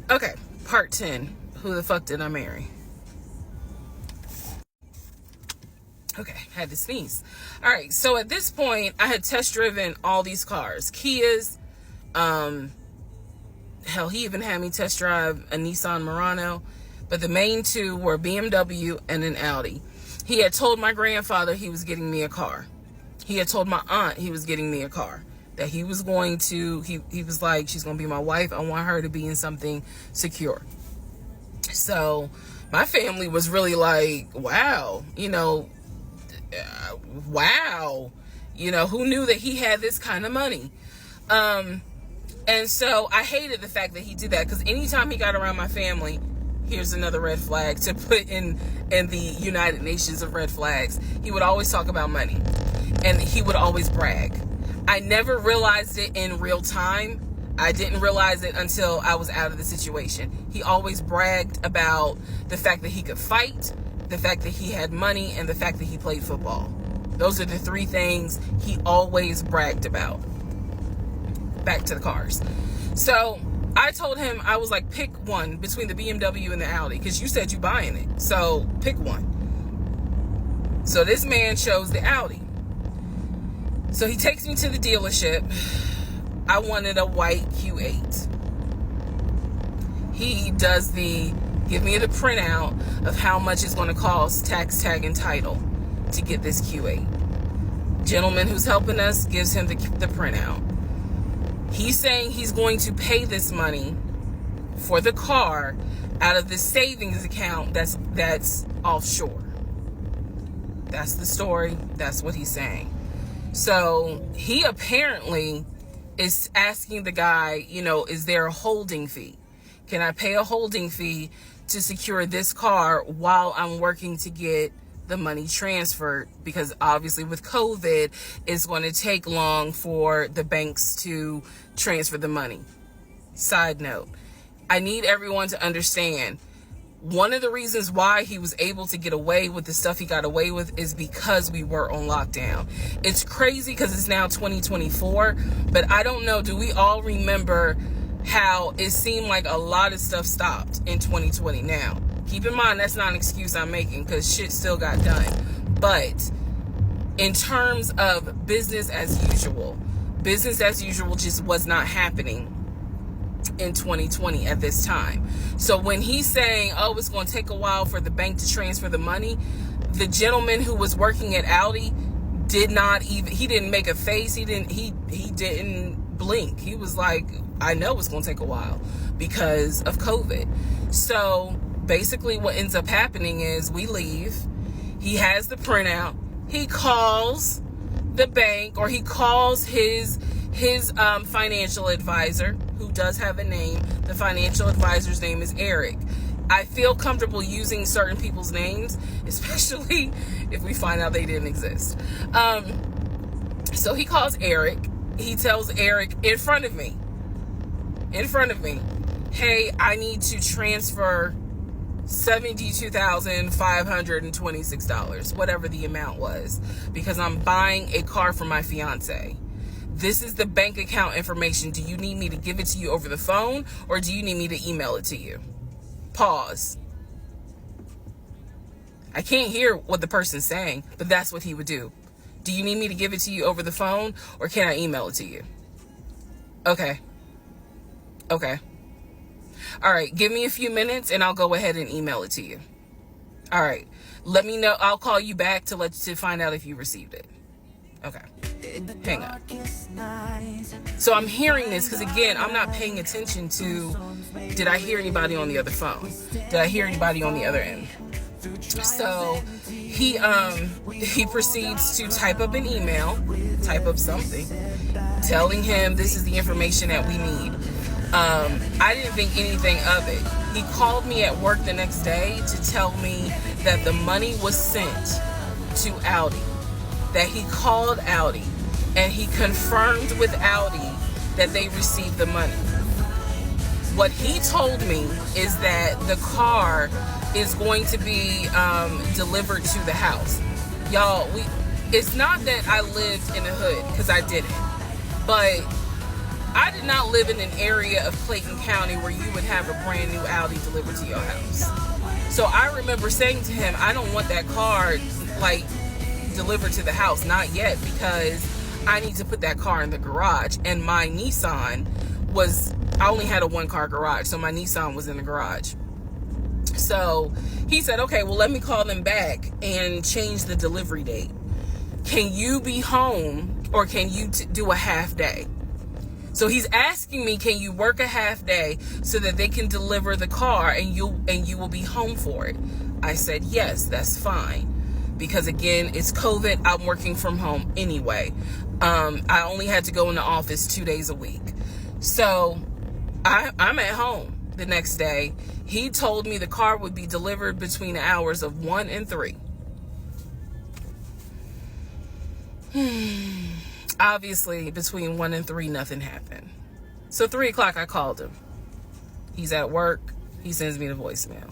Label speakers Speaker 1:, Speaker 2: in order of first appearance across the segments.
Speaker 1: Okay, part 10. Who the fuck did I marry? Okay, had to sneeze. All right, so at this point, I had test driven all these cars. Kias, hell, he even had me test drive a Nissan Murano, but the main two were BMW and an Audi. He had told my grandfather he was getting me a car. He had told my aunt he was getting me a car. That he was going to, he was like, she's going to be my wife. I want her to be in something secure. So my family was really like, wow, wow, who knew that he had this kind of money? And so I hated the fact that he did that, because anytime he got around my family, here's another red flag to put in the United Nations of red flags. He would always talk about money, and he would always brag. I never realized it in real time. I didn't realize it until I was out of the situation. He always bragged about the fact that he could fight, the fact that he had money, and the fact that he played football. Those are the three things he always bragged about. Back to the cars. So I told him, I was like, pick one between the BMW and the Audi, because you said you buying it. So pick one. So this man chose the Audi. So he takes me to the dealership. I wanted a white Q8. He does give me the printout of how much it's going to cost, tax, tag, and title, to get this Q8. Gentleman who's helping us gives him the printout. He's saying he's going to pay this money for the car out of the savings account that's offshore. That's the story. That's what he's saying. So he apparently is asking the guy, is there a holding fee? Can I pay a holding fee to secure this car while I'm working to get the money transferred? Because obviously with COVID, it's going to take long for the banks to transfer the money. Side note, I need everyone to understand, one of the reasons why he was able to get away with the stuff he got away with is because we were on lockdown. It's crazy because it's now 2024, but I don't know, do we all remember how it seemed like a lot of stuff stopped in 2020? Now, keep in mind, that's not an excuse I'm making, because shit still got done. But in terms of business as usual just was not happening in 2020 at this time. So when he's saying, it's going to take a while for the bank to transfer the money, the gentleman who was working at Audi he didn't make a face. He didn't blink. He was like, I know it's going to take a while because of COVID. So basically what ends up happening is we leave. He has the printout. He calls the bank, or he calls his financial advisor, who does have a name. The financial advisor's name is Eric. I feel comfortable using certain people's names, especially if we find out they didn't exist. So he calls Eric. He tells Eric in front of me, hey, I need to transfer $72,526, whatever the amount was, because I'm buying a car for my fiance. This is the bank account information. Do you need me to give it to you over the phone, or do you need me to email it to you? Pause. I can't hear what the person's saying, but that's what he would do. Do you need me to give it to you over the phone, or can I email it to you? Okay. All right, give me a few minutes and I'll go ahead and email it to you. All right, let me know. I'll call you back to find out if you received it. Okay, hang on. So I'm hearing this because, again, I'm not paying attention to, did I hear anybody on the other phone? Did I hear anybody on the other end? So he proceeds to type up an email, type up something, telling him this is the information that we need. I didn't think anything of it. He called me at work the next day to tell me that the money was sent to Audi, that he called Audi, and he confirmed with Audi that they received the money. What he told me is that the car is going to be delivered to the house. Y'all, it's not that I lived in the hood, because I didn't, but I did not live in an area of Clayton County where you would have a brand new Audi delivered to your house. So I remember saying to him, I don't want that car like delivered to the house, not yet, because I need to put that car in the garage. And my Nissan was, I only had a 1-car garage, so my Nissan was in the garage. So he said, okay, well, let me call them back and change the delivery date. Can you be home, or can you do a half day? So he's asking me, can you work a half day so that they can deliver the car and you will be home for it? I said, yes, that's fine. Because again, it's COVID. I'm working from home anyway. I only had to go in the office 2 days a week. So I'm at home the next day. He told me the car would be delivered between the hours of 1 and 3. Obviously, between 1 and 3, nothing happened. So 3 o'clock, I called him. He's at work. He sends me the voicemail.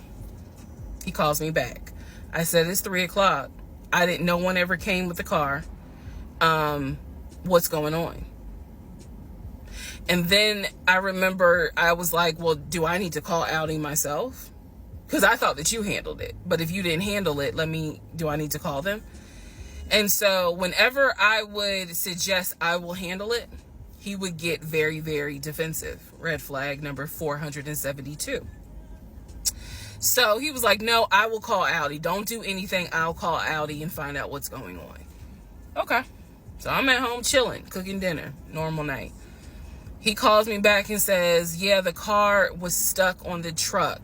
Speaker 1: He calls me back. I said, it's 3 o'clock. No one ever came with the car. What's going on? And then I remember I was like, well, do I need to call Audi myself? Because I thought that you handled it. But if you didn't handle it, do I need to call them? And so whenever I would suggest I will handle it, he would get very, very defensive. Red flag number 472. So he was like, no, I will call Audi. Don't do anything. I'll call Audi and find out what's going on. Okay. So I'm at home chilling, cooking dinner, normal night. He calls me back and says, yeah, the car was stuck on the truck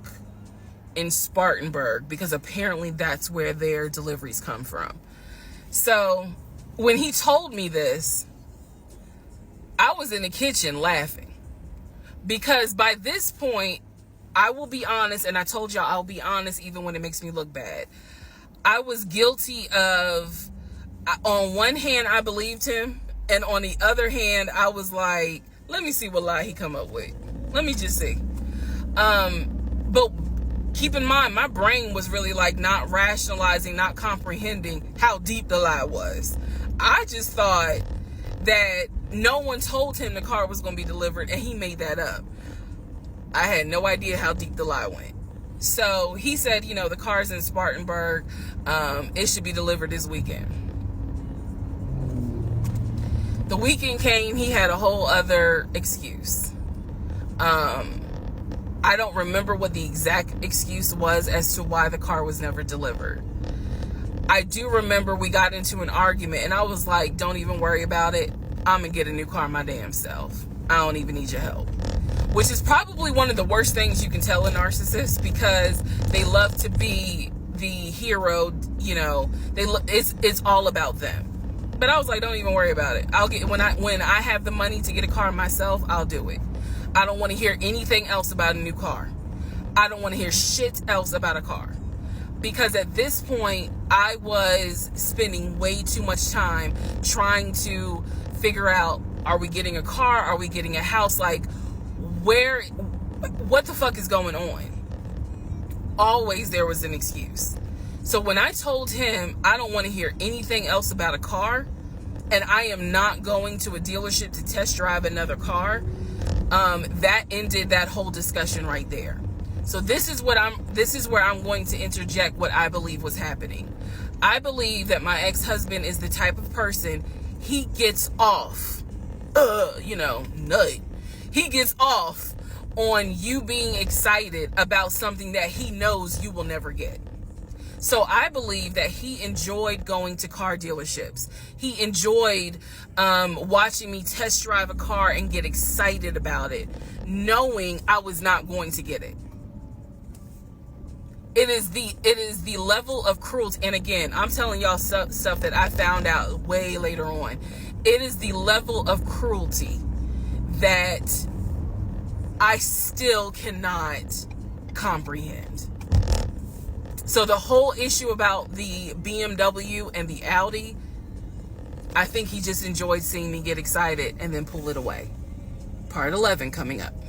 Speaker 1: in Spartanburg, because apparently that's where their deliveries come from. So when he told me this, I was in the kitchen laughing, because by this point, I will be honest, and I told y'all I'll be honest even when it makes me look bad. I was guilty of, on one hand, I believed him, and on the other hand, I was like, let me see what lie he come up with. Let me just see. But keep in mind, my brain was really like not rationalizing, not comprehending how deep the lie was. I just thought that no one told him the car was going to be delivered, and he made that up. I had no idea how deep the lie went. So he said, the car's in Spartanburg. It should be delivered this weekend. The weekend came, he had a whole other excuse. I don't remember what the exact excuse was as to why the car was never delivered. I do remember we got into an argument, and I was like, don't even worry about it. I'm going to get a new car my damn self. I don't even need your help. Which is probably one of the worst things you can tell a narcissist, because they love to be the hero, it's all about them. But I was like, don't even worry about it. I'll get, when I have the money to get a car myself, I'll do it. I don't want to hear anything else about a new car. I don't want to hear shit else about a car. Because at this point, I was spending way too much time trying to figure out, are we getting a car? Are we getting a house? Like, what the fuck is going on? Always there was an excuse. So when I told him I don't want to hear anything else about a car, and I am not going to a dealership to test drive another car, that ended that whole discussion right there. So this is where I'm going to interject what I believe was happening. I believe that my ex-husband is the type of person, he gets off, nut. He gets off on you being excited about something that he knows you will never get. So I believe that he enjoyed going to car dealerships. He enjoyed watching me test drive a car and get excited about it, knowing I was not going to get it. It is the level of cruelty. And again, I'm telling y'all stuff that I found out way later on. It is the level of cruelty that I still cannot comprehend. So the whole issue about the BMW and the Audi, I think he just enjoyed seeing me get excited and then pull it away. Part 11 coming up.